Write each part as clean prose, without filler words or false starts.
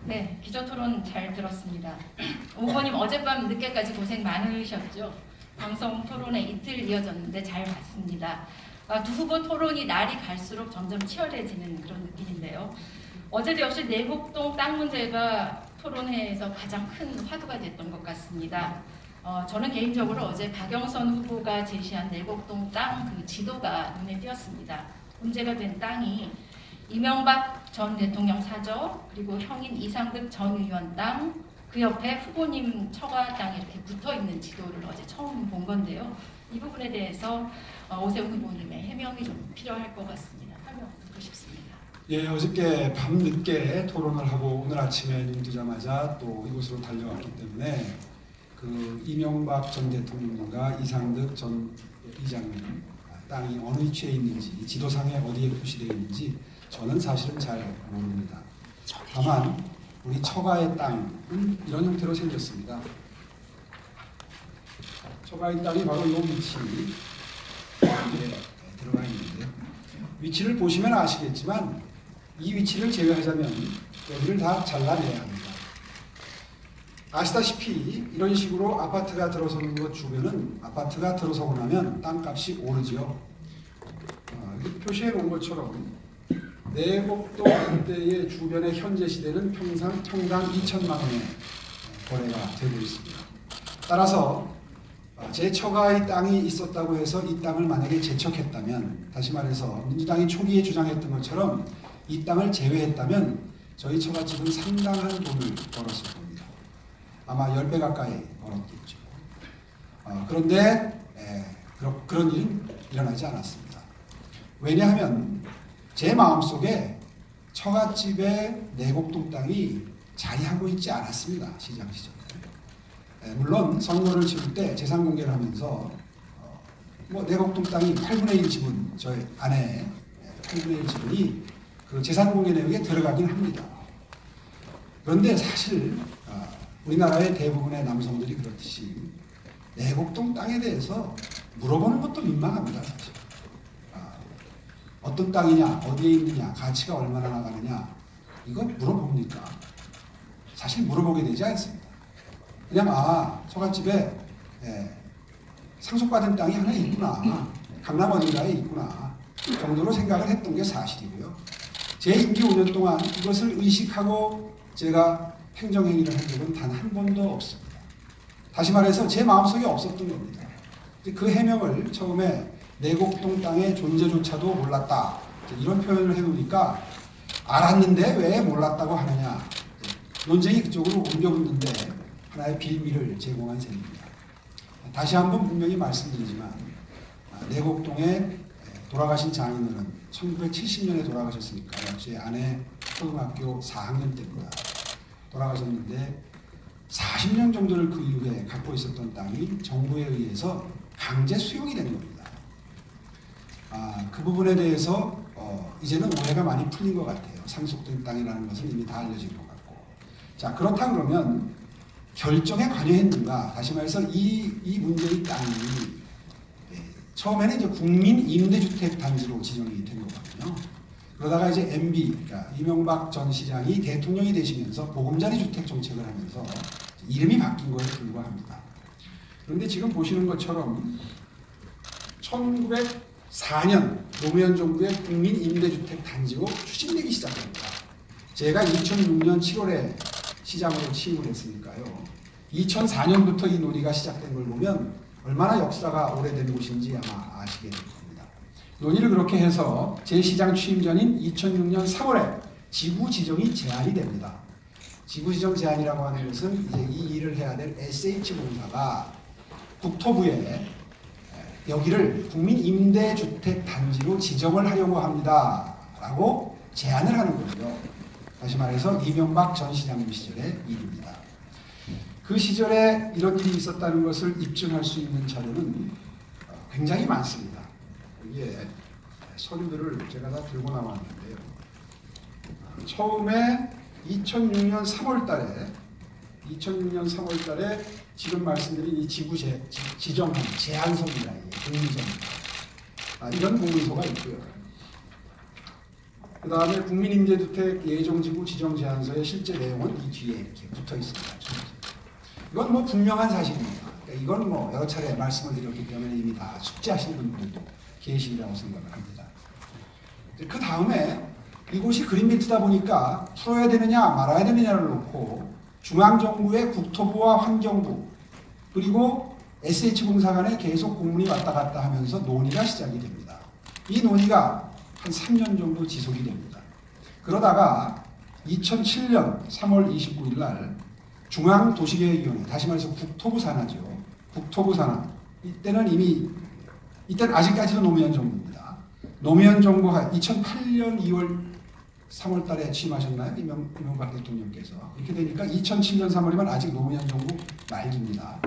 네, 기조토론 잘 들었습니다. 후보님 어젯밤 늦게까지 고생 많으셨죠? 방송 토론에 이틀 이어졌는데 잘 봤습니다. 두 후보 토론이 날이 갈수록 점점 치열해지는 그런 느낌인데요. 어제도 역시 내곡동 땅 문제가 토론회에서 가장 큰 화두가 됐던 것 같습니다. 저는 개인적으로 어제 박영선 후보가 제시한 내곡동 땅 그 지도가 눈에 띄었습니다. 문제가 된 땅이 이명박 전 대통령 사저, 그리고 형인 이상득 전 의원 땅, 그 옆에 후보님 처가 땅이 이렇게 붙어있는 지도를 어제 처음 본 건데요. 이 부분에 대해서 오세훈 후보님의 해명이 좀 필요할 것 같습니다. 설명 듣고 싶습니다. 예, 어저께 밤늦게 토론을 하고 오늘 아침에 눈 뜨자마자 또 이곳으로 달려왔기 때문에 그 이명박 전 대통령과 이상득 전 이장님 땅이 어느 위치에 있는지, 지도상에 어디에 표시되어 있는지 저는 사실은 잘 모릅니다. 다만 우리 처가의 땅은 이런 형태로 생겼습니다. 처가의 땅이 바로 이 위치에 들어가 있는데요. 위치를 보시면 아시겠지만 이 위치를 제외하자면 여기를 다 잘라내야 합니다. 아시다시피 이런 식으로 아파트가 들어서는 것 주변은 아파트가 들어서고 나면 땅값이 오르죠. 표시해 놓은 것처럼 내곡동 일대의 주변의 현재 시대는 평당 2천만 원의 거래가 되고 있습니다. 따라서 제 처가의 땅이 있었다고 해서 이 땅을 만약에 제척했다면, 다시 말해서 민주당이 초기에 주장했던 것처럼 이 땅을 제외했다면 저희 처갓집은 상당한 돈을 벌었을 겁니다. 아마 10배 가까이 벌었겠죠. 그런데 그런 일은 일어나지 않았습니다. 왜냐하면 제 마음속에 처갓집의 내곡동 땅이 자리하고 있지 않았습니다. 시장 시절에. 물론 선거를 치를 때 재산 공개를 하면서 내곡동 땅이 8분의 1 지분, 저희 아내 8분의 1 지분이 그 재산 공개 내역에 들어가긴 합니다. 그런데 사실 우리나라의 대부분의 남성들이 그렇듯이 내곡동 땅에 대해서 물어보는 것도 민망합니다. 사실. 어떤 땅이냐, 어디에 있느냐, 가치가 얼마나 나가느냐, 이거 물어봅니까? 사실 물어보게 되지 않습니다. 그냥 처갓집에 상속받은 땅이 하나 있구나, 강남 어딘가에 있구나 정도로 생각을 했던 게 사실이고요. 제 임기 5년 동안 이것을 의식하고 제가 행정행위를 한 적은 단 한 번도 없습니다. 다시 말해서 제 마음속에 없었던 겁니다. 그 해명을 처음에 내곡동 땅의 존재조차도 몰랐다, 이런 표현을 해놓으니까 알았는데 왜 몰랐다고 하느냐, 논쟁이 그쪽으로 옮겨붙는데 하나의 빌미를 제공한 셈입니다. 다시 한번 분명히 말씀드리지만 내곡동에 돌아가신 장인어른 1970년에 돌아가셨으니까요. 제 아내 초등학교 4학년 때입니다. 돌아가셨는데 40년 정도를 그 이후에 갖고 있었던 땅이 정부에 의해서 강제 수용이 된 겁니다. 그 부분에 대해서 이제는 오해가 많이 풀린 것 같아요. 상속된 땅이라는 것은 이미 다 알려진 것 같고. 자, 그렇다 그러면 결정에 관여했는가? 다시 말해서 이 문제의 땅이 처음에는 이제 국민 임대주택 단지로 지정이 된 거거든요. 그러다가 이제 MB, 그러니까 이명박 전 시장이 대통령이 되시면서 보금자리 주택 정책을 하면서 이름이 바뀐 거에 불과합니다. 그런데 지금 보시는 것처럼 1904년 노무현 정부의 국민 임대주택 단지로 추진되기 시작합니다. 제가 2006년 7월에 시장으로 취임을 했으니까요. 2004년부터 이 논의가 시작된 걸 보면 얼마나 역사가 오래된 곳인지 아마 아시게 될 겁니다. 논의를 그렇게 해서 제 시장 취임 전인 2006년 3월에 지구 지정이 제안이 됩니다. 지구 지정 제안이라고 하는 것은 이제 이 일을 해야 될 SH공사가 국토부에 여기를 국민 임대주택 단지로 지정을 하려고 합니다 라고 제안을 하는 거고요. 다시 말해서 이명박 전 시장님 시절의 일입니다. 그 시절에 이런 일이 있었다는 것을 입증할 수 있는 자료는 굉장히 많습니다. 이게 서류들을 제가 다 들고 나왔는데요. 처음에 2006년 3월 달에 지금 말씀드린 이 지구 지정한 제안서입니다. 공문서입니다. 이런 공문서가 있고요. 그 다음에 국민임대주택 예정지구 지정제한서의 실제 내용은 이 뒤에 이렇게 붙어 있습니다. 이건 뭐 분명한 사실입니다. 그러니까 이건 뭐 여러 차례 말씀을 드렸기 때문에 이미 다 숙지하신 분들도 계시리라고 생각을 합니다. 그 다음에 이곳이 그린벨트다 보니까 풀어야 되느냐 말아야 되느냐를 놓고 중앙정부의 국토부와 환경부 그리고 SH공사 간에 계속 공문이 왔다 갔다 하면서 논의가 시작이 됩니다. 이 논의가 한 3년 정도 지속이 됩니다. 그러다가 2007년 3월 29일 날 중앙도시계획위원회, 다시 말해서 국토부 산하죠. 국토부 산하. 이때는 아직까지도 노무현 정부입니다. 노무현 정부가 2008년 2월 3월 달에 취임하셨나요? 이명박 대통령께서. 이렇게 되니까 2007년 3월이면 아직 노무현 정부 말기입니다.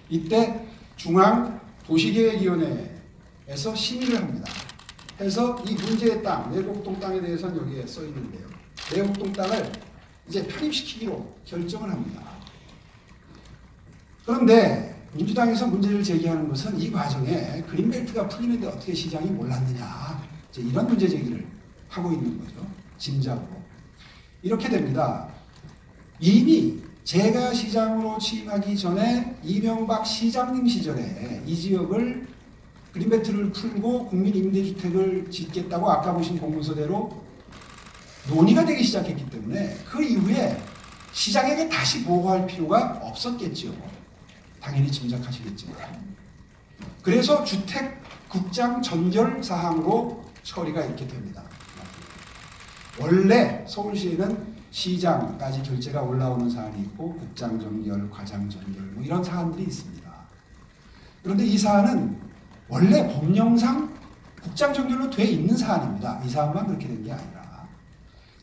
이때 중앙도시계획위원회에서 심의를 합니다. 해서 이 문제의 땅, 내곡동 땅에 대해서는 여기에 써 있는데요. 내곡동 땅을 이제 편입시키기로 결정을 합니다. 그런데 민주당에서 문제를 제기하는 것은 이 과정에 그린벨트가 풀리는데 어떻게 시장이 몰랐느냐. 이제 이런 문제 제기를 하고 있는 거죠. 짐작으로. 이렇게 됩니다. 이미 제가 시장으로 취임하기 전에 이명박 시장님 시절에 이 지역을 그린벨트를 풀고 국민임대주택을 짓겠다고 아까 보신 공문서대로 논의가 되기 시작했기 때문에 그 이후에 시장에게 다시 보고할 필요가 없었겠죠. 당연히 짐작하시겠지만. 그래서 주택국장 전결 사항으로 처리가 이렇게 됩니다. 원래 서울시에는 시장까지 결재가 올라오는 사안이 있고 국장 전결, 과장 전결 뭐 이런 사안들이 있습니다. 그런데 이 사안은 원래 법령상 국장 전결로 돼 있는 사안입니다. 이 사안만 그렇게 된 게 아니라.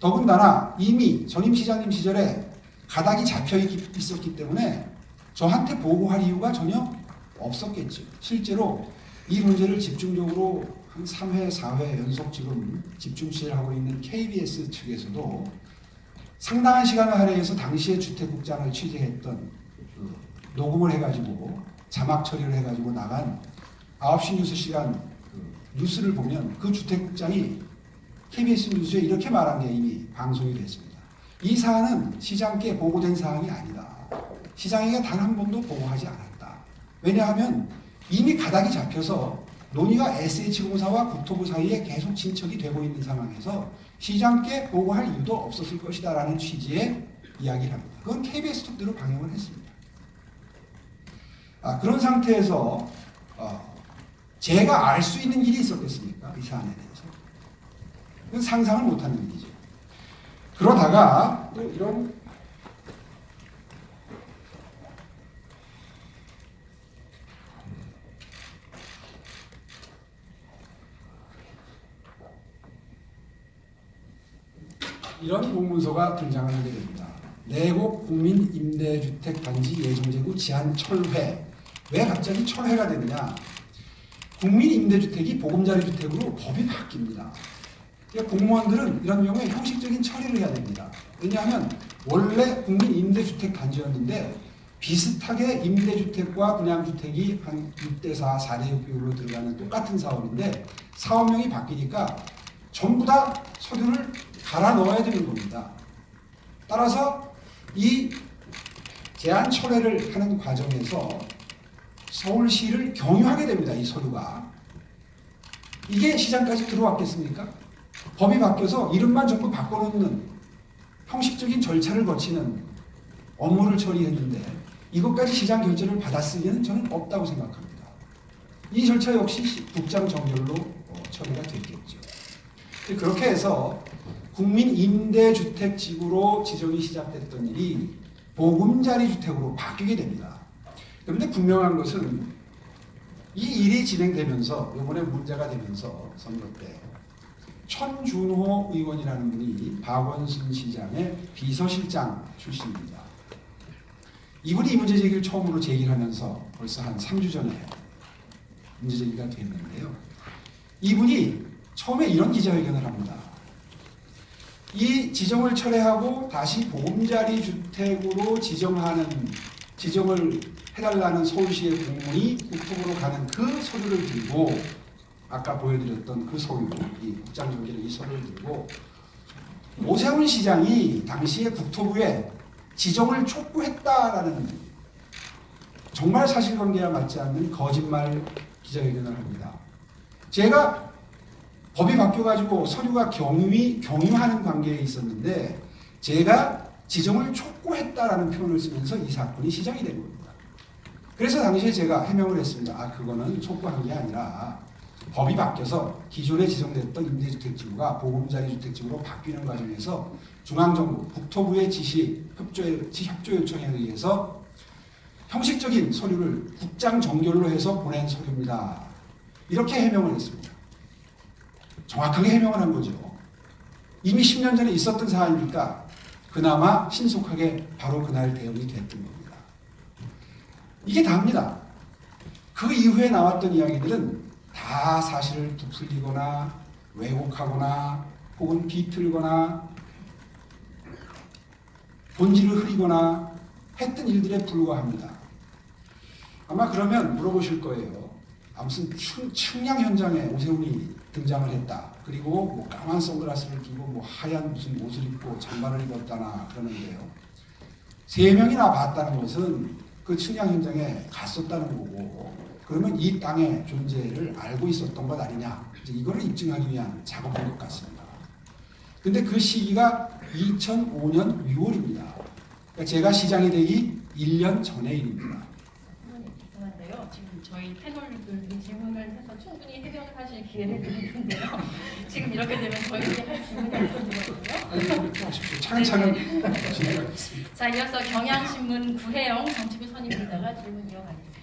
더군다나 이미 전임 시장님 시절에 가닥이 잡혀 있었기 때문에 저한테 보고할 이유가 전혀 없었겠죠. 실제로 이 문제를 집중적으로 한 3회, 4회 연속 지금 집중 취재를 하고 있는 KBS 측에서도 상당한 시간을 할애해서 당시에 주택국장을 취재했던 녹음을 해가지고 자막 처리를 해가지고 나간 9시 뉴스 시간 뉴스를 보면 그 주택국장이 KBS 뉴스에 이렇게 말한 게 이미 방송이 됐습니다. 이 사안은 시장께 보고된 사항이 아니다. 시장에게 단 한 번도 보고하지 않았다. 왜냐하면 이미 가닥이 잡혀서 논의가 SH공사와 국토부 사이에 계속 진척이 되고 있는 상황에서 시장께 보고할 이유도 없었을 것이다 라는 취지의 이야기를 합니다. 그건 KBS 특대로 방영을 했습니다. 그런 상태에서 제가 알 수 있는 일이 있었겠습니까? 이 사안에 대해서. 그건 상상을 못하는 일이죠. 그러다가 또 이런 공문서가 등장을 하게 됩니다. 내곡 국민임대주택단지 예정재구 제한 철회. 왜 갑자기 철회가 되느냐? 국민임대주택이 보금자리주택으로 법이 바뀝니다. 그러니까 공무원들은 이런 경우에 형식적인 처리를 해야 됩니다. 왜냐하면 원래 국민임대주택 단지였는데 비슷하게 임대주택과 분양주택이 한 6대4, 4대6 비율로 들어가는 똑같은 사업인데 사업명이 바뀌니까 전부 다 서류를 갈아 넣어야 되는 겁니다. 따라서 이 제한 철회를 하는 과정에서 서울시를 경유하게 됩니다. 이 서류가. 이게 시장까지 들어왔겠습니까? 법이 바뀌어서 이름만 전부 바꿔놓는 형식적인 절차를 거치는 업무를 처리했는데 이것까지 시장 결재를 받았을 리는 저는 없다고 생각합니다. 이 절차 역시 국장 정결로 처리가 됐겠죠. 그렇게 해서 국민임대주택지구로 지정이 시작됐던 일이 보금자리주택으로 바뀌게 됩니다. 그런데 분명한 것은 이 일이 진행되면서 이번에 문제가 되면서 선거 때 천준호 의원이라는 분이 박원순 시장의 비서실장 출신입니다. 이분이 이 문제 제기를 처음으로 제기를 하면서 벌써 한 3주 전에 문제 제기가 됐는데요. 이분이 처음에 이런 기자회견을 합니다. 이 지정을 철회하고 다시 보금자리 주택으로 지정을 해달라는 서울시의 공문이 국토부로 가는 그 서류를 들고 아까 보여드렸던 그 서류, 이 국장정결의 이 서류를 들고 오세훈 시장이 당시에 국토부에 지정을 촉구했다라는 정말 사실관계와 맞지 않는 거짓말 기자회견을 합니다. 제가 법이 바뀌어가지고 서류가 경유하는 관계에 있었는데 제가 지정을 촉구했다라는 표현을 쓰면서 이 사건이 시작이 된 겁니다. 그래서 당시에 제가 해명을 했습니다. 아, 그거는 촉구한 게 아니라 법이 바뀌어서 기존에 지정됐던 임대주택지구가 보금자리주택지구로 바뀌는 과정에서 중앙정부, 국토부의 협조 요청에 의해서 형식적인 서류를 국장 정결로 해서 보낸 서류입니다. 이렇게 해명을 했습니다. 정확하게 해명을 한 거죠. 이미 10년 전에 있었던 사안이니까 그나마 신속하게 바로 그날 대응이 됐던 겁니다. 이게 다입니다. 그 이후에 나왔던 이야기들은 다 사실을 부풀리거나 왜곡하거나 혹은 비틀거나 본질을 흐리거나 했던 일들에 불과합니다. 아마 그러면 물어보실 거예요. 무슨 측량 현장에 오세훈이 등장을 했다. 그리고 뭐 까만 선글라스를 끼고 뭐 하얀 무슨 옷을 입고 장발을 입었다나 그러는데요. 3명이나 봤다는 것은 그 측량 현장에 갔었다는 거고, 그러면 이 땅의 존재를 알고 있었던 것 아니냐, 이거를 입증하기 위한 작업인 것 같습니다. 근데 그 시기가 2005년 6월입니다. 그러니까 제가 시장이 되기 1년 전의 일입니다. 죄송한데요. 지금 저희 패널들이 질문을 해서 충분히 해명을 하실 기회를 드릴 텐데요. 지금 이렇게 되면 저희들이 할 질문이 없어지거든요. 그렇게 하십시오. 차근차근 진행하겠습니다. 자, 이어서 경향신문 구혜영 정치부 선임기자가 질문 이어가겠습니다.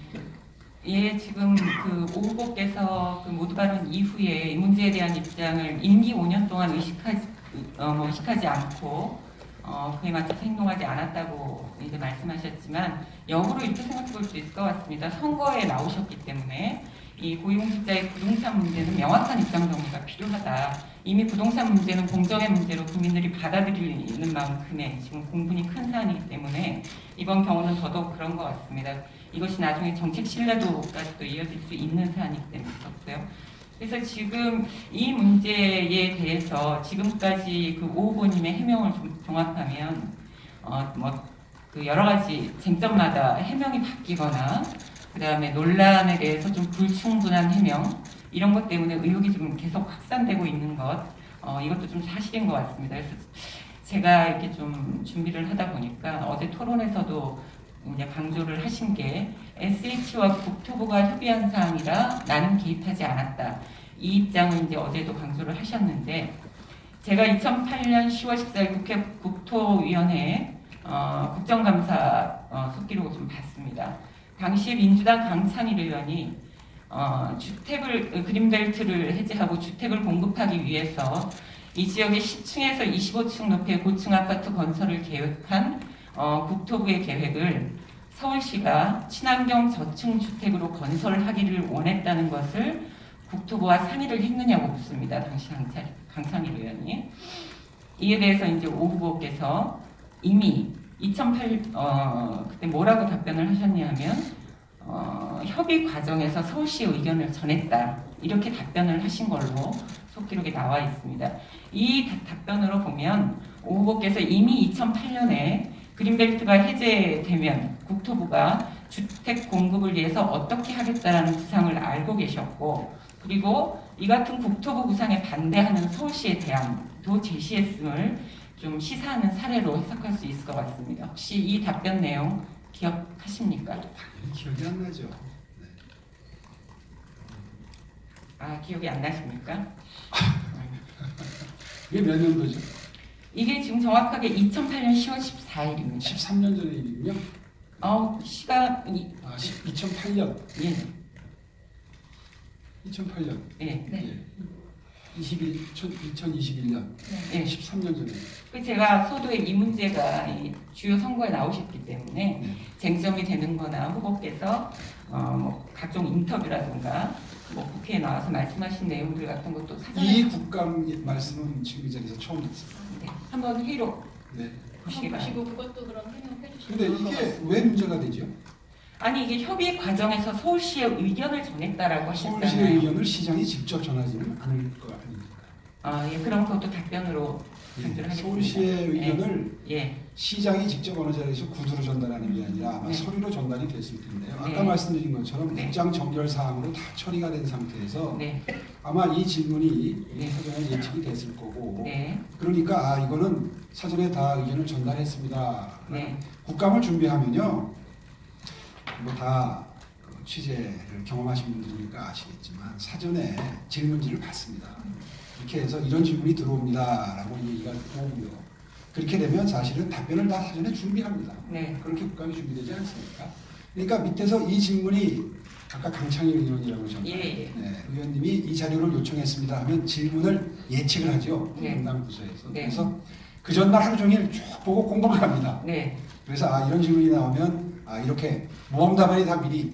예, 지금 그 오 후보께서 그 모두 발언 이후에 이 문제에 대한 입장을 임기 5년 동안 의식하지 않고 그에 맞춰서 행동하지 않았다고 이제 말씀하셨지만, 역으로 이렇게 생각해 볼 수 있을 것 같습니다. 선거에 나오셨기 때문에 이 고위공직자의 부동산 문제는 명확한 입장 정리가 필요하다. 이미 부동산 문제는 공정의 문제로 국민들이 받아들이는 만큼의 지금 공분이 큰 사안이기 때문에 이번 경우는 더더욱 그런 것 같습니다. 이것이 나중에 정책 신뢰도까지도 이어질 수 있는 사안이기 때문에 그렇고요. 그래서 지금 이 문제에 대해서 지금까지 그 오 후보님의 해명을 좀 종합하면 그 여러 가지 쟁점마다 해명이 바뀌거나 그 다음에 논란에 대해서 좀 불충분한 해명, 이런 것 때문에 의혹이 지금 계속 확산되고 있는 것, 이것도 좀 사실인 것 같습니다. 그래서 제가 이렇게 좀 준비를 하다 보니까 어제 토론에서도 이제 강조를 하신 게 SH와 국토부가 협의한 사항이라 나는 개입하지 않았다. 이 입장을 이제 어제도 강조를 하셨는데, 제가 2008년 10월 14일 국회 국토위원회 국정감사 속기록을 좀 봤습니다. 당시 민주당 강찬일 의원이 그린벨트를 해제하고 주택을 공급하기 위해서 이 지역의 10층에서 25층 높이의 고층 아파트 건설을 계획한 국토부의 계획을 서울시가 친환경 저층 주택으로 건설하기를 원했다는 것을 국토부와 상의를 했느냐고 묻습니다. 당시 강찬일 의원이. 이에 대해서 이제 오 후보께서 이미 2008 그때 뭐라고 답변을 하셨냐면 협의 과정에서 서울시의 의견을 전했다, 이렇게 답변을 하신 걸로 속기록에 나와 있습니다. 이 답변으로 보면 오 후보께서 이미 2008년에 그린벨트가 해제되면 국토부가 주택 공급을 위해서 어떻게 하겠다라는 구상을 알고 계셨고, 그리고 이 같은 국토부 구상에 반대하는 서울시에 대안도 제시했음을 좀 시사하는 사례로 해석할 수 있을 것 같습니다. 혹시 이 답변 내용 기억하십니까? 당연히 기억이 안 나죠. 네. 아, 기억이 안 나십니까? 이게 몇 년도죠? 이게 지금 정확하게 2008년 10월 14일입니다. 13년 전의 일이군요. 시간이 2008년. 예. 2008년. 예. 네. 2021년. 예. 13년 전에. 제가 소도에 이 문제가 이 주요 선거에 나오셨기 때문에 쟁점이 되는 거나 후보께서 뭐 각종 인터뷰라든가 뭐 국회에 나와서 말씀하신 내용들 같은 것도 이 국감 말씀은 지금 이 자리에서 처음 듣습니다. 네, 한번 회의로 네. 보시기 한번 바랍니다. 보시고 그것도 그럼 해명해 주시면 근데 좋을 것 이게 같습니다. 왜 문제가 되죠? 아니, 이게 협의 과정에서 서울시의 의견을 전했다라고 서울시의 하셨잖아요. 의견을 시장이 직접 전하지는 않을 거 아닙니까? 예, 그럼 그것도 답변으로 강조를 하겠습니다. 서울시의 의견을 예, 시장이 직접 어느 자리에서 구두로 전달하는 게 아니라 아마 네. 서류로 전달이 됐을 텐데요. 아까 네. 말씀드린 것처럼 네. 국장 정결 사항으로 다 처리가 된 상태에서 네, 아마 이 질문이 네. 사전에 예측이 됐을 거고 네, 그러니까 이거는 사전에 다 의견을 전달했습니다. 네, 국감을 준비하면요. 뭐다 취재를 경험하신 분들이니까 아시겠지만 사전에 질문지를 받습니다. 이렇게 해서 이런 질문이 들어옵니다라고 얘기가 오고요. 그렇게 되면 사실은 답변을 다 사전에 준비합니다. 네, 그렇게 국감이 준비되지 않습니까? 그러니까 밑에서 이 질문이 아까 강창일 의원이라고 하셨나요? 예, 예. 네, 의원님이 이 자료를 요청했습니다 하면 질문을 예측을 하죠. 네. 담당 부서에서. 네. 그래서 그 전날 하루 종일 쭉 보고 공부를 합니다. 네, 그래서 이런 질문이 나오면 이렇게 모험 답안이 다 미리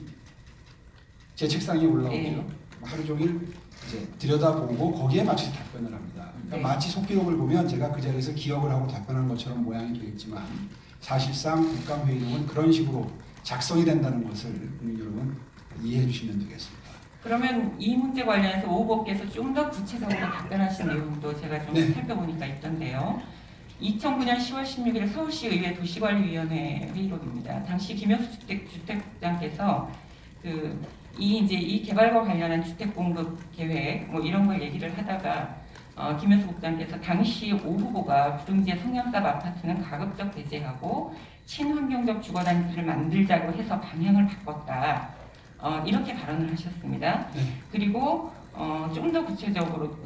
제 책상에 올라오죠. 네. 하루 종일 이제 들여다보고 거기에 맞춰서 답변을 합니다. 그러니까 네. 마치 속기록을 보면 제가 그 자리에서 기억을 하고 답변한 것처럼 모양이 되겠지만 사실상 국감회의록은 그런 식으로 작성이 된다는 것을 국민 여러분 이해해 주시면 되겠습니다. 그러면 이 문제 관련해서 오 후보께서 좀 더 구체적으로 답변하신 내용도 제가 좀 네. 살펴보니까 있던데요. 2009년 10월 16일 서울시의회 도시관리위원회 회의록입니다. 당시 김효수 주택국장께서 이 개발과 관련한 주택 공급 계획 뭐 이런 걸 얘기를 하다가 김효수 국장께서 당시 오 후보가 부릉지의 성냥갑 아파트는 가급적 배제하고 친환경적 주거단지를 만들자고 해서 방향을 바꿨다. 이렇게 발언을 하셨습니다. 네. 그리고 좀 더 구체적으로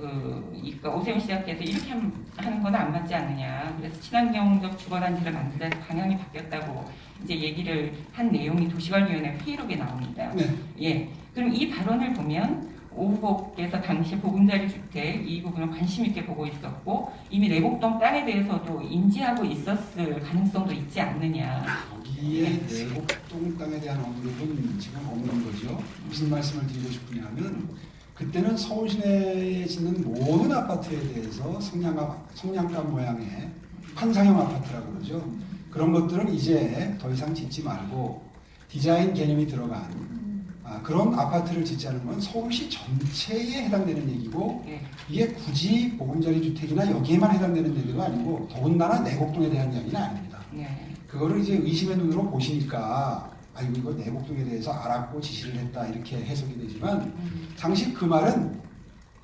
오세훈 시장께서 이렇게 하는 건 안 맞지 않느냐. 그래서 친환경적 주거단지를 만들자 해서 방향이 바뀌었다고 이제 얘기를 한 내용이 도시관리위원회 회의록에 나옵니다. 네. 예. 그럼 이 발언을 보면 오 후보께서 당시 보금자리 주택 이 부분을 관심 있게 보고 있었고 이미 내곡동 땅에 대해서도 인지하고 있었을 가능성도 있지 않느냐. 거기에 내곡동 땅에 대한 언급은 지금 없는 거죠. 무슨 말씀을 드리고 싶으냐면 그때는 서울 시내에 짓는 모든 아파트에 대해서 성냥갑 모양의 환상형 아파트라고 그러죠. 그런 것들은 이제 더 이상 짓지 말고 디자인 개념이 들어간 그런 아파트를 짓자는 건 서울시 전체에 해당되는 얘기고 예. 이게 굳이 보금자리 주택이나 여기에만 해당되는 얘기가 아니고 더군다나 내곡동에 대한 이야기는 아닙니다. 네. 그거를 이제 의심의 눈으로 보시니까 이거 내곡동에 대해서 알았고 지시를 했다 이렇게 해석이 되지만 당시 그 말은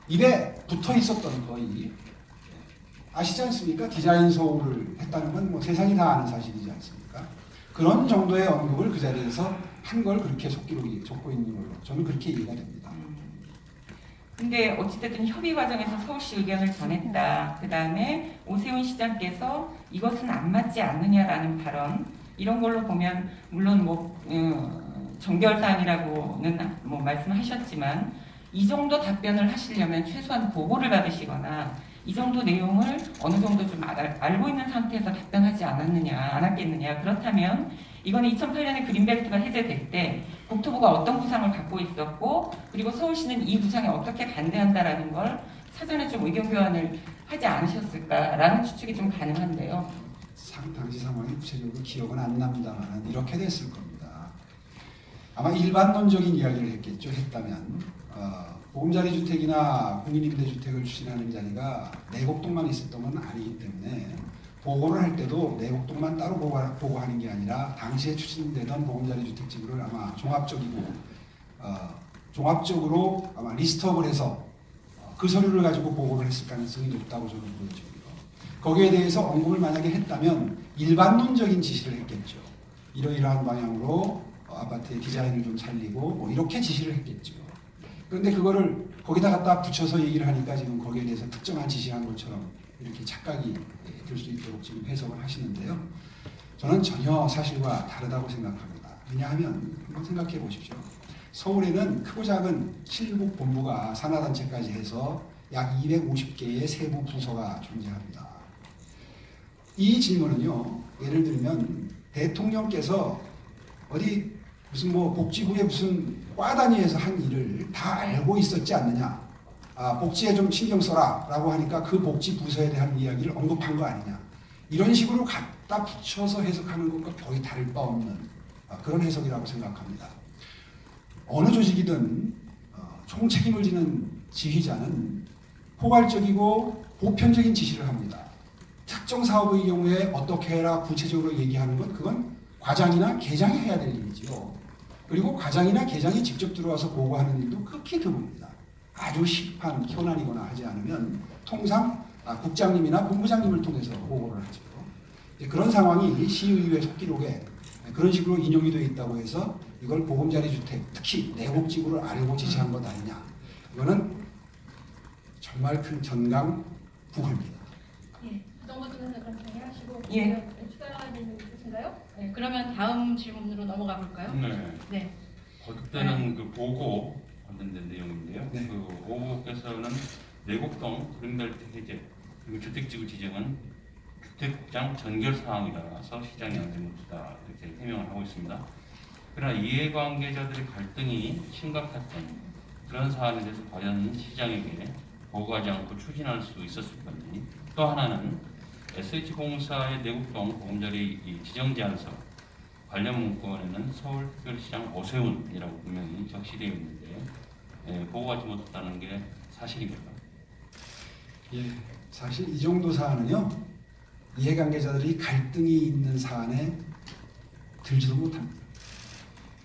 입에 붙어 있었던 거의 아시지 않습니까? 디자인 소홀을 했다는 건 뭐 세상이 다 아는 사실이지 않습니까? 그런 정도의 언급을 그 자리에서 한 걸 그렇게 속기록이 적고 있는 걸로 저는 그렇게 이해가 됩니다. 근데 어찌됐든 협의 과정에서 서울시 의견을 전했다. 그 다음에 오세훈 시장께서 이것은 안 맞지 않느냐라는 발언 이런 걸로 보면 물론 정결사항이라고는 말씀하셨지만 이 정도 답변을 하시려면 최소한 보고를 받으시거나 이 정도 내용을 어느 정도 좀 알고 있는 상태에서 답변하지 않았겠느냐. 그렇다면 이거는 2008년에 그린벨트가 해제될 때 국토부가 어떤 구상을 갖고 있었고 그리고 서울시는 이 구상에 어떻게 반대한다라는 걸 사전에 좀 의견 교환을 하지 않으셨을까라는 추측이 좀 가능한데요. 당시 상황이 구체적으로 기억은 안 납니다만 이렇게 됐을 겁니다. 아마 일반론적인 이야기를 했다면 보금자리 주택이나 공인임대주택을 추진하는 자리가 내곡동만 있었던 건 아니기 때문에 보고를 할 때도 내곡동만 따로 보고하는 게 아니라 당시에 추진되던 보금자리 주택지구를 아마 종합적으로 아마 리스트업을 해서 그 서류를 가지고 보고를 했을 가능성이 높다고 저는 보여집니다. 거기에 대해서 언급을 만약에 했다면 일반론적인 지시를 했겠죠. 이러이러한 방향으로 아파트의 디자인을 좀 살리고 뭐 이렇게 지시를 했겠죠. 그런데 그거를 거기다 갖다 붙여서 얘기를 하니까 지금 거기에 대해서 특정한 지시한 것처럼 이렇게 착각이 들 수 있도록 지금 해석을 하시는데요. 저는 전혀 사실과 다르다고 생각합니다. 왜냐하면 한번 생각해 보십시오. 서울에는 크고 작은 실국 본부가 산하단체까지 해서 약 250개의 세부 부서가 존재합니다. 이 질문은요, 예를 들면 대통령께서 어디 무슨 복지부의 무슨 과 단위에서 한 일을 다 알고 있었지 않느냐. 복지에 좀 신경 써라 라고 하니까 그 복지부서에 대한 이야기를 언급한 거 아니냐. 이런 식으로 갖다 붙여서 해석하는 것과 거의 다를 바 없는 그런 해석이라고 생각합니다. 어느 조직이든 총책임을 지는 지휘자는 포괄적이고 보편적인 지시를 합니다. 특정 사업의 경우에 어떻게 해라 구체적으로 얘기하는 건 그건 과장이나 계장이 해야 될 일이지요. 그리고 과장이나 계장이 직접 들어와서 보고하는 일도 극히 드뭅니다. 아주 시급한 현안이거나 하지 않으면 통상 국장님이나 본부장님을 통해서 보고를 하죠. 그런 상황이 시의회 속기록에 그런 식으로 인용이 되어 있다고 해서 이걸 보금자리 주택, 특히 내곡지구를 알고 지시한 것 아니냐. 이거는 정말 큰 전강부호입니다. 예, 그 정도는 그럼 정리하시고 예. 추가하는 있으신가요? 네, 그러면 다음 질문으로 넘어가 볼까요? 네. 네. 거듭되는 그 보고 관련된 내용인데요. 네. 그 오국께서는 내곡동 그린벨트 해제 그리고 주택지구 지정은 주택국장 전결 사항이라서 시장이 안된 것이다 이렇게 해명을 하고 있습니다. 그러나 이해관계자들의 갈등이 심각했던 그런 사안에 대해서 과연 시장에게 보고하지 않고 추진할 수 있었을 건지, 또 하나는 SH공사의 내곡동 보금자리 지정 제안서 관련 문건에는 서울특별시장 오세훈이라고 분명히 적시되어 있는데 보고하지 못했다는 게 사실입니까? 예, 사실 이 정도 사안은요, 이해관계자들이 갈등이 있는 사안에 들지도 못합니다.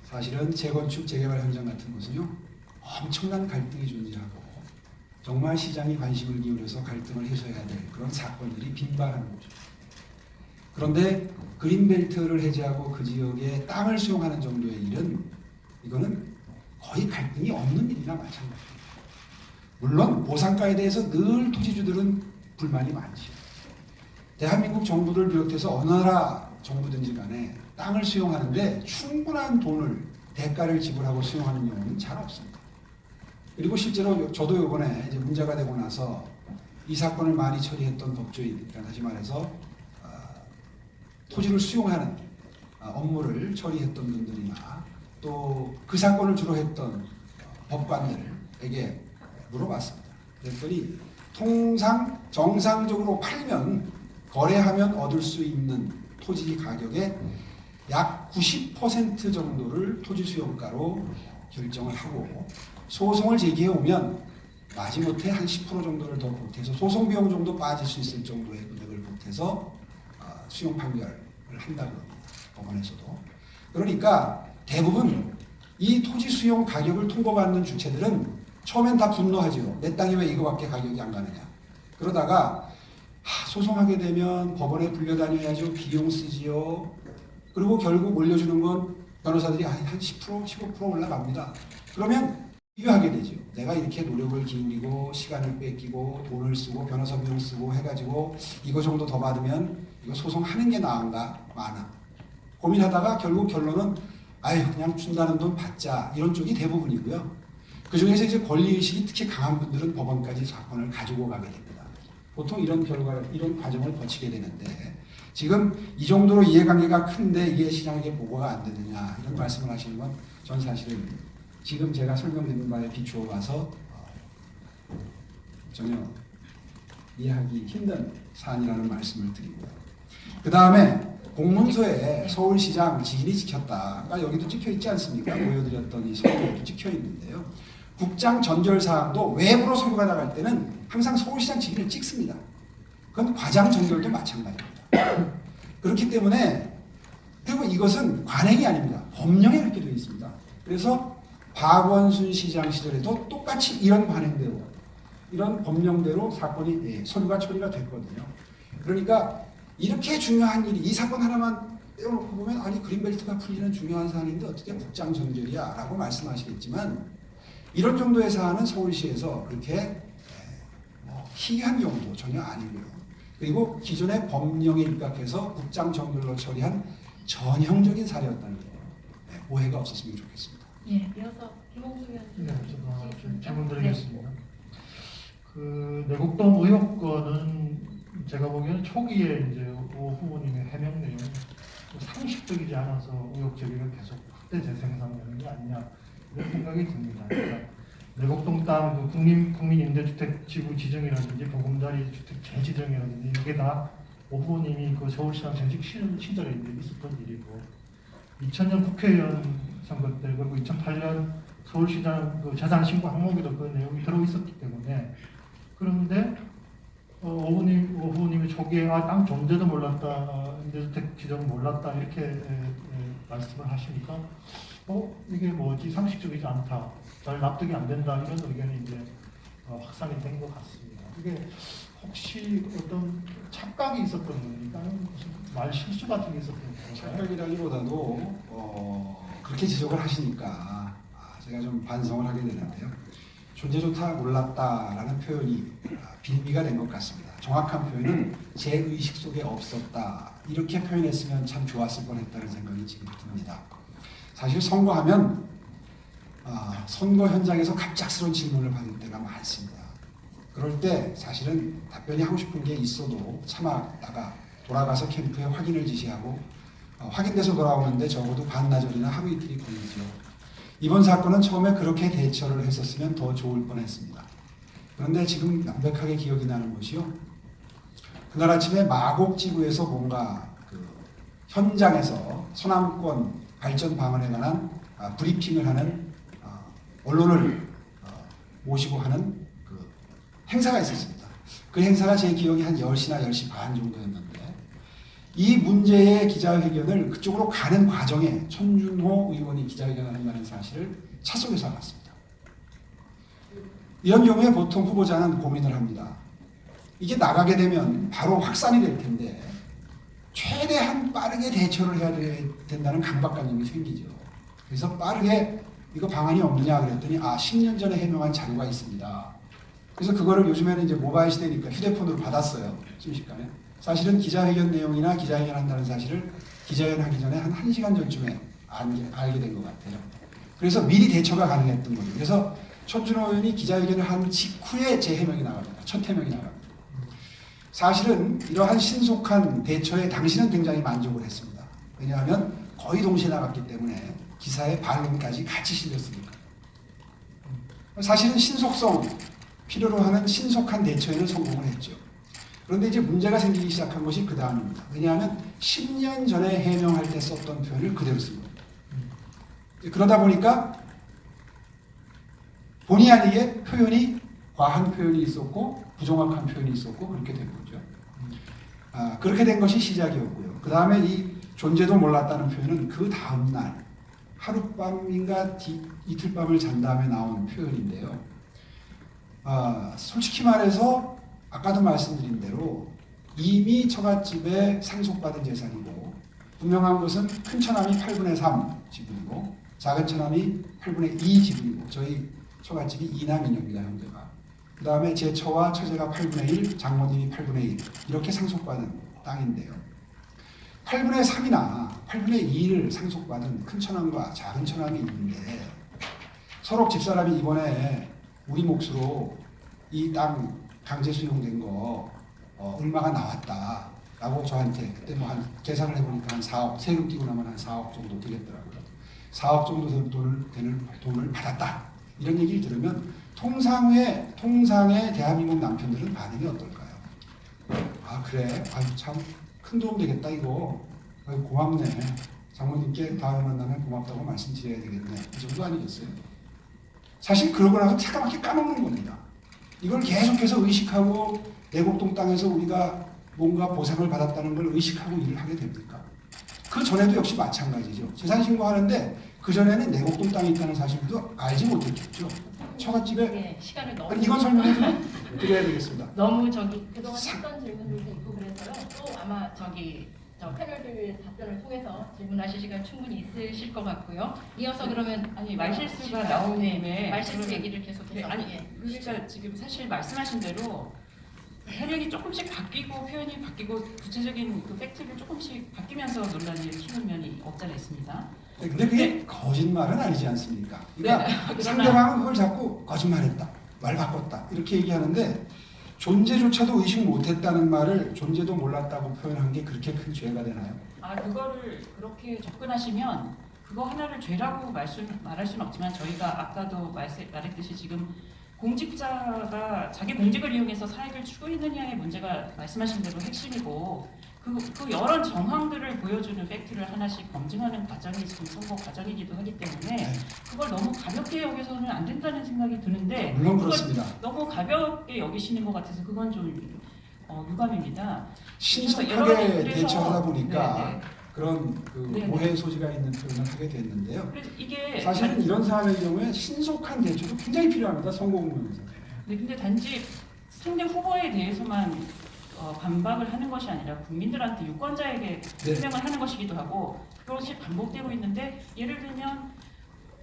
사실은 재건축, 재개발 현장 같은 것은요, 엄청난 갈등이 존재하고 정말 시장이 관심을 기울여서 갈등을 해소해야 될 그런 사건들이 빈발하는 거죠. 그런데 그린벨트를 해제하고 그 지역에 땅을 수용하는 정도의 일은 이거는 거의 갈등이 없는 일이나 마찬가지입니다. 물론 보상가에 대해서 늘 토지주들은 불만이 많지. 대한민국 정부를 비롯해서 어느 나라 정부든지 간에 땅을 수용하는데 충분한 돈을 대가를 지불하고 수용하는 경우는 잘 없습니다. 그리고 실제로 저도 이번에 이제 문제가 되고 나서 이 사건을 많이 처리했던 법조인, 그러니까 다시 말해서 토지를 수용하는 업무를 처리했던 분들이나 또 그 사건을 주로 했던 법관들에게 물어봤습니다. 그랬더니 통상 정상적으로 팔면 거래하면 얻을 수 있는 토지 가격의 약 90% 정도를 토지 수용가로 결정을 하고 소송을 제기해 오면 마지못해 한 10% 정도를 더 보태서 소송 비용 정도 빠질 수 있을 정도의 금액을 보태서 수용 판결을 한다고 합니다. 법원에서도. 그러니까 대부분 이 토지 수용 가격을 통보받는 주체들은 처음엔 다 분노하죠. 내 땅이 왜 이거밖에 가격이 안 가느냐. 그러다가 소송하게 되면 법원에 불려다녀야죠. 비용 쓰지요. 그리고 결국 올려주는 건 변호사들이 한 10%, 15% 올라갑니다. 그러면 비교하게 되죠. 내가 이렇게 노력을 기울이고 시간을 뺏기고 돈을 쓰고 변호사 비용 쓰고 해가지고 이거 정도 더 받으면 이거 소송하는 게 나은가 마나 고민하다가 결국 결론은 아유 그냥 준다는 돈 받자 이런 쪽이 대부분이고요. 그 중에서 이제 권리의식이 특히 강한 분들은 법원까지 사건을 가지고 가게 됩니다. 보통 이런 과정을 거치게 되는데 지금 이 정도로 이해관계가 큰데 이게 시장에게 보고가 안 되느냐 이런 말씀을 하시는 건 전 사실은 지금 제가 설명드린 바에 비추어 봐서 전혀 이해하기 힘든 사안이라는 말씀을 드리고요. 그 다음에 공문서에 서울시장 지인이 찍혔다. 그러니까 여기도 찍혀 있지 않습니까? 보여드렸던 이 서류도 찍혀 있는데요. 국장 전결 사항도 외부로 서류가 나갈 때는 항상 서울시장 지인을 찍습니다. 그건 과장 전결도 마찬가지입니다. 그렇기 때문에 그리고 이것은 관행이 아닙니다. 법령에 그렇게 되어 있습니다. 그래서 박원순 시장 시절에도 똑같이 이런 관행대로 이런 법령대로 사건이 서류가 처리가 됐거든요. 그러니까 이렇게 중요한 일이 이 사건 하나만 떼어놓고 보면 아니 그린벨트가 풀리는 중요한 사안인데 어떻게 국장 전결이야 라고 말씀하시겠지만 이런 정도의 사안은 서울시에서 그렇게 희귀한 경우도 전혀 아니고요. 그리고 기존의 법령에 입각해서 국장 전결로 처리한 전형적인 사례였다는 거 오해가 없었으면 좋겠습니다. 예. 이어서 김홍수 위원님. 네, 제가 좀 질문 드리겠습니다. 그 내곡동 의혹권은 제가 보기에는 초기에 이제 오 후보님의 해명 내용 상식적이지 않아서 의혹 제기가 계속 확대 재생산되는 게 아니냐 이런 생각이 듭니다. 그러니까 내곡동 땅 그 국민임대주택 지구 지정이라든지 보금자리 주택 재지정이라든지 이게 다 오 후보님이 그 서울시장 전직 시절에 있었던 일이고 2000년 국회의원 선거 때 그리고 2008년 서울시장 그 재산 신고 항목에도 그 내용이 들어 있었기 때문에 그런데 오후님이 초기에 땅 존재도 몰랐다, 임대주택 지정 몰랐다 이렇게 말씀을 하시니까 이게 뭐지 상식적이지 않다, 잘 납득이 안 된다 이런 의견이 이제 확산이 된 것 같습니다. 이게 혹시 어떤 착각이 있었던 겁니까? 무슨 말 실수 같은 게 있었던 건가요? 착각이라기보다도 그렇게 지적을 하시니까 제가 좀 반성을 하게 되는데요. 존재 좋다 몰랐다라는 표현이 빌미가 된 것 같습니다. 정확한 표현은 제 의식 속에 없었다 이렇게 표현했으면 참 좋았을 뻔했다는 생각이 지금 듭니다. 사실 선거하면 선거 현장에서 갑작스러운 질문을 받을 때가 많습니다. 그럴 때 사실은 답변이 하고 싶은 게 있어도 참았다가 돌아가서 캠프에 확인을 지시하고 확인돼서 돌아오는데 적어도 반나절이나 하루 이틀이 걸리죠. 이번 사건은 처음에 그렇게 대처를 했었으면 더 좋을 뻔했습니다. 그런데 지금 명백하게 기억이 나는 것이요. 그날 아침에 마곡지구에서 뭔가 현장에서 서남권 발전 방안에 관한 브리핑을 하는 언론을 모시고 하는 행사가 있었습니다. 그 행사가 제 기억이 한 10시나 10시 반 정도였는데 이 문제의 기자회견을 그쪽으로 가는 과정에 천준호 의원이 기자회견을 한다는 사실을 차 속에서 알았습니다. 이런 경우에 보통 후보자는 고민을 합니다. 이게 나가게 되면 바로 확산이 될 텐데 최대한 빠르게 대처를 해야 된다는 강박관념이 생기죠. 그래서 빠르게 이거 방안이 없느냐 그랬더니 10년 전에 해명한 자료가 있습니다. 그래서 그거를 요즘에는 이제 모바일 시대니까 휴대폰으로 받았어요. 순식간에. 사실은 기자회견 내용이나 기자회견 한다는 사실을 기자회견 하기 전에 한 1시간 전쯤에 알게 된 것 같아요. 그래서 미리 대처가 가능했던 거죠. 그래서 천준호 의원이 기자회견을 한 직후에 제 해명이 나갑니다. 첫 해명이 나갑니다. 사실은 이러한 신속한 대처에 당신은 굉장히 만족을 했습니다. 왜냐하면 거의 동시에 나갔기 때문에 기사의 반론까지 같이 실렸으니까. 사실은 신속성, 필요로 하는 신속한 대처에는 성공을 했죠. 그런데 이제 문제가 생기기 시작한 것이 그 다음입니다. 왜냐하면 10년 전에 해명할 때 썼던 표현을 그대로 쓴 겁니다. 그러다 보니까 본의 아니게 표현이 과한 표현이 있었고 부정확한 표현이 있었고 그렇게 된 거죠. 그렇게 된 것이 시작이었고요. 그 다음에 이 존재도 몰랐다는 표현은 그 다음 날 하룻밤인가 이틀밤을 잔 다음에 나온 표현인데요. 솔직히 말해서 아까도 말씀드린 대로 이미 처갓집에 상속받은 재산이고 분명한 것은 큰 처남이 8분의 3 지분이고 작은 처남이 8분의 2 지분이고 저희 처갓집이 2남인입니다. 형제가. 그 다음에 제 처와 처제가 8분의 1, 장모님이 8분의 1 이렇게 상속받은 땅인데요. 8분의 3이나 8분의 2를 상속받은 큰 처남과 작은 처남이 있는데 서로 집사람이 이번에 우리 몫으로 이 땅 강제 수용된 거 얼마가 나왔다라고 저한테 그때 뭐 한 계산을 해보니까 한 4억 세금 띄고 나면 한 4억 정도 되겠더라고요. 4억 정도 되는 돈을 받았다. 이런 얘기를 들으면 통상의 대한민국 남편들은 반응이 어떨까요? 그래, 참 큰 도움 되겠다 이거. 고맙네. 장모님께 다음에 만나면 고맙다고 말씀드려야 되겠네. 이 정도 아니겠어요? 사실 그러고 나서 새까맣게 까먹는 겁니다. 이걸 계속해서 의식하고 내곡동 땅에서 우리가 뭔가 보상을 받았다는 걸 의식하고 일을 하게 됩니까? 그 전에도 역시 마찬가지죠. 재산신고하는데 그 전에는 내곡동 땅이 있다는 사실도 알지 못했겠죠. 처갓집에 네, 시간을 너무 이건 설명해 드려야 되겠습니다. 너무 그동안 했던 질문들도 있고 그래서요. 또 아마 저 패널들 답변을 통해서 질문하실 시간 충분히 있으실 것 같고요. 이어서 그러면 말실수가 나온 김에 말실수 얘기를 계속해서 그러니까 지금 사실 말씀하신 대로 해명이 조금씩 바뀌고 표현이 바뀌고 구체적인 그 팩트를 조금씩 바뀌면서 논란을 키우는 면이 없잖아 있습니다. 근데 그게 거짓말은 아니지 않습니까? 그러니까 상대방은 그걸 자꾸 거짓말했다, 말 바꿨다 이렇게 얘기하는데 존재조차도 의식 못했다는 말을 존재도 몰랐다고 표현한 게 그렇게 큰 죄가 되나요? 그거를 그렇게 접근하시면 그거 하나를 죄라고 말할 수는 없지만 저희가 아까도 말했듯이 지금 공직자가 자기 공직을 이용해서 사익을 추구했느냐의 문제가 말씀하신 대로 핵심이고 그 여러 정황들을 보여주는 팩트를 하나씩 검증하는 과정이 지금 선거 과정이기도 하기 때문에 그걸 너무 가볍게 여기서는 안 된다는 생각이 드는데 물론 그렇습니다. 너무 가볍게 여기시는 것 같아서 그건 좀 유감입니다. 신속하게 그래서 대처하다 보니까 네네. 그런 그 네네. 오해 소지가 있는 표현을 하게 됐는데요. 그래서 이게 사실은 이런 상황의 경우에 신속한 대처도 굉장히 필요합니다. 선거공무원에서. 네, 근데 단지 상대 후보에 대해서만 반박을 하는 것이 아니라 국민들한테 유권자에게 네. 설명을 하는 것이기도 하고 그것이 반복되고 있는데 예를 들면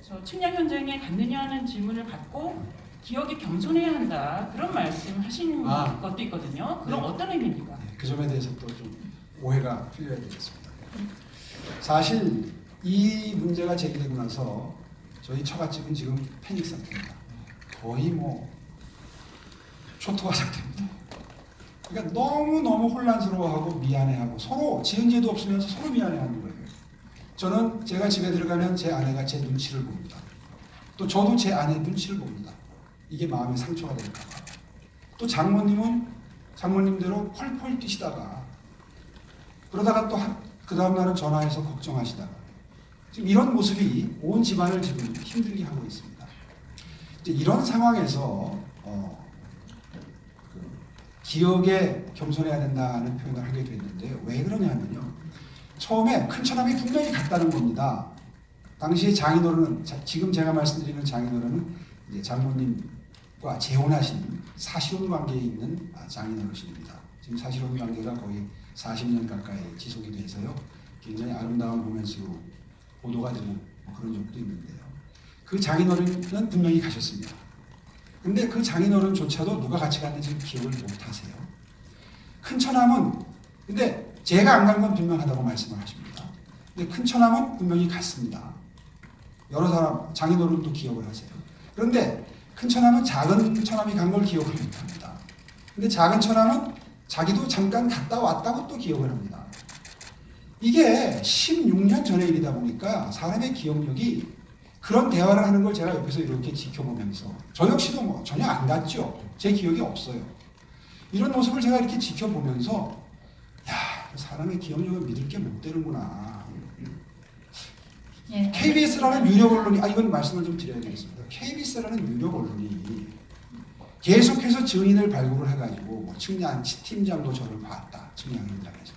저 측량 현장에 갔느냐 하는 질문을 받고 기억이 겸손해야 한다 그런 말씀하신 것도 있거든요. 그럼 네. 어떤 의미입니까? 네, 그 점에 대해서 또 좀 오해가 풀려야 되겠습니다. 사실 이 문제가 제기되고 나서 저희 처갓집은 지금 패닉 상태입니다. 거의 뭐 초토화 상태입니다. 그러니까 너무너무 혼란스러워하고 미안해하고 서로 지은 죄도 없으면서 서로 미안해하는 거예요. 저는 제가 집에 들어가면 제 아내가 제 눈치를 봅니다. 또 저도 제 아내 눈치를 봅니다. 이게 마음에 상처가 될까 봐. 또 장모님은 장모님대로 펄펄 뛰시다가 그러다가 또 그 다음날은 전화해서 걱정하시다가 지금 이런 모습이 온 집안을 지금 힘들게 하고 있습니다. 이제 이런 상황에서 기억에 겸손해야 된다는 표현을 하게 됐는데요. 왜 그러냐면요. 처음에 큰 처남이 분명히 같다는 겁니다. 당시 장인어른은 지금 제가 말씀드리는 장인어른은 이제 장모님과 재혼하신 사실혼 관계에 있는 장인어르신입니다. 지금 사실혼 관계가 거의 40년 가까이 지속이 돼서요. 굉장히 아름다운 로맨스로 보도가 되는 그런 적도 있는데요. 그 장인어른은 분명히 가셨습니다. 근데 그 장인어른조차도 누가 같이 갔는지 기억을 못 하세요. 큰 처남은 근데 제가 안 간 건 분명하다고 말씀을 하십니다. 근데 큰 처남은 분명히 갔습니다. 여러 사람 장인어른도 기억을 하세요. 그런데 큰 처남은 작은 처남이 간 걸 기억을 못합니다. 근데 작은 처남은 자기도 잠깐 갔다 왔다고 또 기억을 합니다. 이게 16년 전의 일이다 보니까 사람의 기억력이 그런 대화를 하는 걸 제가 옆에서 이렇게 지켜보면서 저 역시도 뭐 전혀 안 갔죠. 제 기억이 없어요. 이런 모습을 제가 이렇게 지켜보면서 야, 사람의 기억력을 믿을 게 못 되는구나. 예, KBS라는 유력 언론이 이건 말씀을 좀 드려야 되겠습니다. KBS라는 유력 언론이 계속해서 증인을 발굴을 해가지고 뭐 측량 팀장도 저를 봤다. 측량 현장에서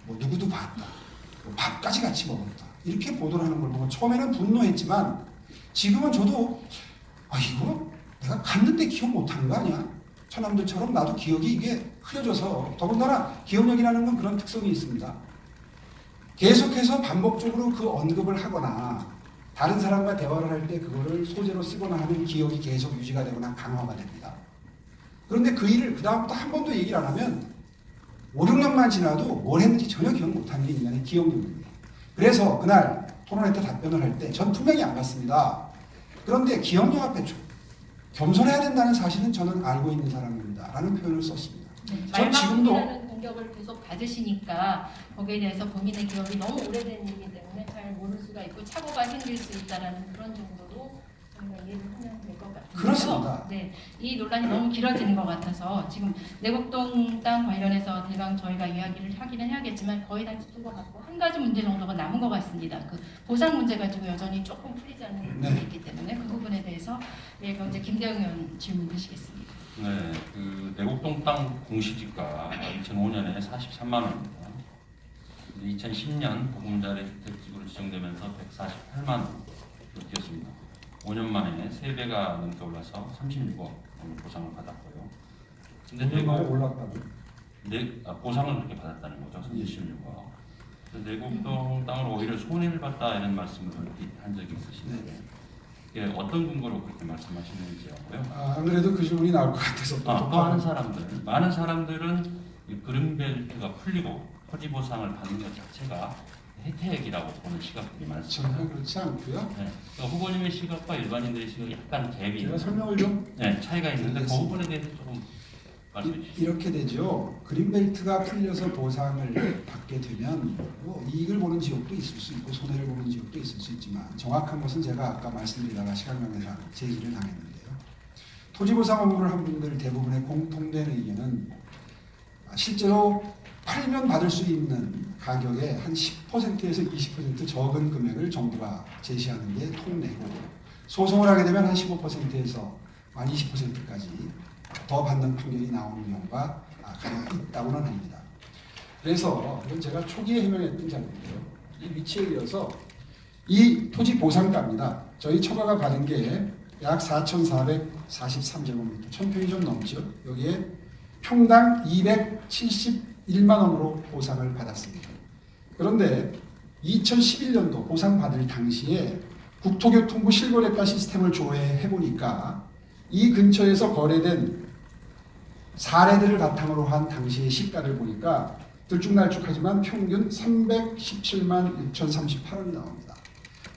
뭐 누구도 봤다. 뭐 밥까지 같이 먹었다. 이렇게 보도를 하는 걸 보고 처음에는 분노했지만 지금은 저도 이거 내가 갔는데 기억 못한 거 아니야? 처남들처럼 나도 기억이 이게 흐려져서 더군다나 기억력이라는 건 그런 특성이 있습니다. 계속해서 반복적으로 그 언급을 하거나 다른 사람과 대화를 할 때 그거를 소재로 쓰거나 하면 기억이 계속 유지가 되거나 강화가 됩니다. 그런데 그 일을 그 다음부터 한 번도 얘기를 안 하면 5, 6년만 지나도 뭘 했는지 전혀 기억 못하는 게 인간의 기억력입니다. 그래서 그날 토론회 때 답변을 할 때 전 분명히 안 갔습니다. 그런데 기억력 앞에 겸손해야 된다는 사실은 저는 알고 있는 사람입니다. 라는 표현을 썼습니다. 전 지금도 말만이라는 공격을 계속 받으시니까 거기에 대해서 본인의 기억이 너무 오래된 일이기 때문에 잘 모를 수가 있고 착오가 생길 수 있다라는 그런 정도로 저희가 이해를 하면 될 것 같아요. 그렇습니다. 네, 이 논란이 너무 길어지는 것 같아서 지금 내곡동 땅 관련해서 대강 저희가 이야기를 하기는 해야겠지만 거의 다 짚은 것 같고 한 가지 문제 정도가 남은 것 같습니다. 그 보상 문제 가지고 여전히 조금 풀리지 않는 부분이 네. 있기 때문에 그 부분에 대해서 예경제 김대영 의원 질문 주시겠습니다. 네, 그 내곡동 땅 공시지가 2005년에 43만 원입니다. 2010년 보금자리 주택지구로 지정되면서 148만 원으로 뛰었습니다. 5년 만에 3배가 넘게 올라서 36억 원을 보상을 받았고요. 근데 내곡 올랐다고? 보상을 그렇게 받았다는 거죠. 36억. 내곡동 땅을 오히려 손해를 봤다 이런 말씀을 한 적이 있으신데 이게 어떤 근거로 그렇게 말씀하시는지요고요. 안 그래도 그 질문이 나올 것 같아서 또 많은 사람들은 이 그린벨트가 풀리고 토지 보상을 받는 것 자체가 혜택이라고 보는 시각들이 많습니다. 전혀 그렇지 않고요. 네, 그러니까 후보님의 시각과 일반인들의 시각이 약간 갭이 제가 설명을 좀 차이가 있는데 그 드리겠습니다. 부분에 대해서 조금 말씀해 주시죠. 이렇게 되죠. 그린벨트가 풀려서 보상을 받게 되면 뭐 이익을 보는 지역도 있을 수 있고 손해를 보는 지역도 있을 수 있지만 정확한 것은 제가 아까 말씀드리다가 시간관계상 제기를 당했는데요. 토지보상 업무를 한 분들 대부분의 공통된 의견은 실제로 팔면 받을 수 있는 가격의 한 10%에서 20% 적은 금액을 정부가 제시하는 게 통례고 소송을 하게 되면 한 15%에서 한 20%까지 더 받는 판결이 나오는 경우가 간혹 있다고는 합니다. 그래서 이건 제가 초기에 해명했던 자료인데요. 이 위치에 이어서 이 토지 보상가입니다. 저희 처가가 받은 게 약 4,443제곱미터, 1,000평이 좀 넘죠. 여기에 평당 271만 원으로 보상을 받았습니다. 그런데 2011년도 보상받을 당시에 국토교통부 실거래가 시스템을 조회해 보니까 이 근처에서 거래된 사례들을 바탕으로 한 당시의 시가를 보니까 들쭉날쭉하지만 평균 317만 6,038원이 나옵니다.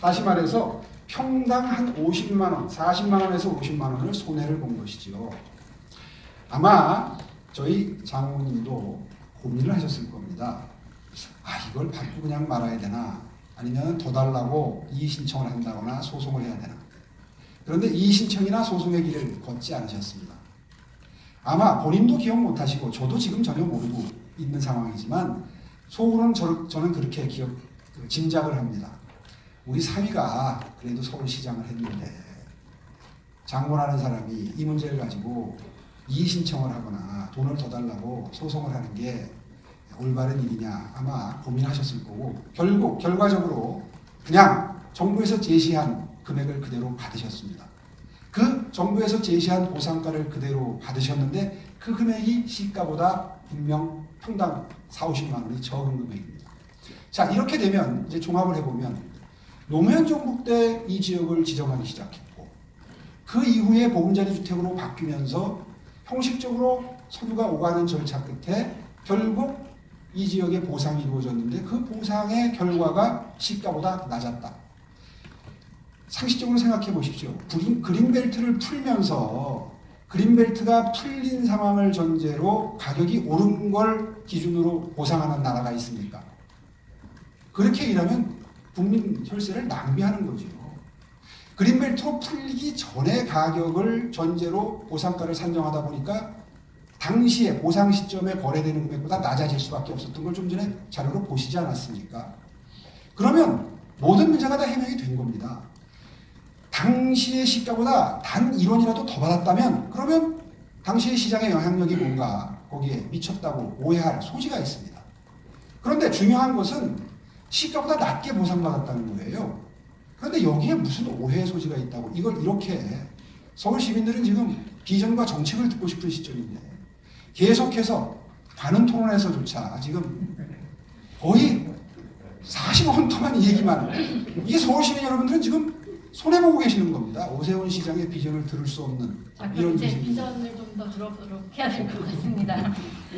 다시 말해서 평당 한 50만 원, 40만 원에서 50만 원을 손해를 본 것이지요. 아마 저희 장모님도 고민을 하셨을 겁니다. 이걸 받고 그냥 말아야 되나? 아니면 더 달라고 이의 신청을 한다거나 소송을 해야 되나? 그런데 이의 신청이나 소송의 길을 걷지 않으셨습니다. 아마 본인도 기억 못하시고 저도 지금 전혀 모르고 있는 상황이지만 속으로는 저는 그렇게 짐작을 합니다. 우리 사위가 그래도 서울시장을 했는데 장모라는 사람이 이 문제를 가지고 이의 신청을 하거나 돈을 더 달라고 소송을 하는 게 올바른 일이냐 아마 고민하셨을 거고 결국 결과적으로 그냥 정부에서 제시한 금액을 그대로 받으셨습니다. 그 정부에서 제시한 보상가를 그대로 받으셨는데 그 금액이 시가보다 분명 평당 4, 50만 원이 적은 금액입니다. 자, 이렇게 되면 이제 종합을 해보면 노무현 정부 때 이 지역을 지정하기 시작했고 그 이후에 보금자리 주택으로 바뀌면서 형식적으로 서류가 오가는 절차 끝에 결국 이 지역에 보상이 이루어졌는데 그 보상의 결과가 시가보다 낮았다. 상식적으로 생각해 보십시오. 그린벨트를 풀면서 그린벨트가 풀린 상황을 전제로 가격이 오른 걸 기준으로 보상하는 나라가 있습니까? 그렇게 일하면 국민 혈세를 낭비하는 거죠. 그린벨트로 풀리기 전에 가격을 전제로 보상가를 산정하다 보니까 당시에 보상 시점에 거래되는 금액보다 낮아질 수밖에 없었던 걸 좀 전에 자료로 보시지 않았습니까? 그러면 모든 문제가 다 해명이 된 겁니다. 당시의 시가보다 단 1원이라도 더 받았다면 그러면 당시의 시장의 영향력이 뭔가 거기에 미쳤다고 오해할 소지가 있습니다. 그런데 중요한 것은 시가보다 낮게 보상받았다는 거예요. 그런데 여기에 무슨 오해의 소지가 있다고 이걸 이렇게 서울 시민들은 지금 비전과 정책을 듣고 싶은 시점인데 계속해서 관훈 토론에서조차 지금 거의 45분 동안 이 얘기만 이게 서울 시민 여러분들은 지금 손해보고 계시는 겁니다. 오세훈 시장의 비전을 들을 수 없는 자, 그럼 이런 이제 기준입니다. 비전을 좀 더 들어보도록 해야 될 것 같습니다.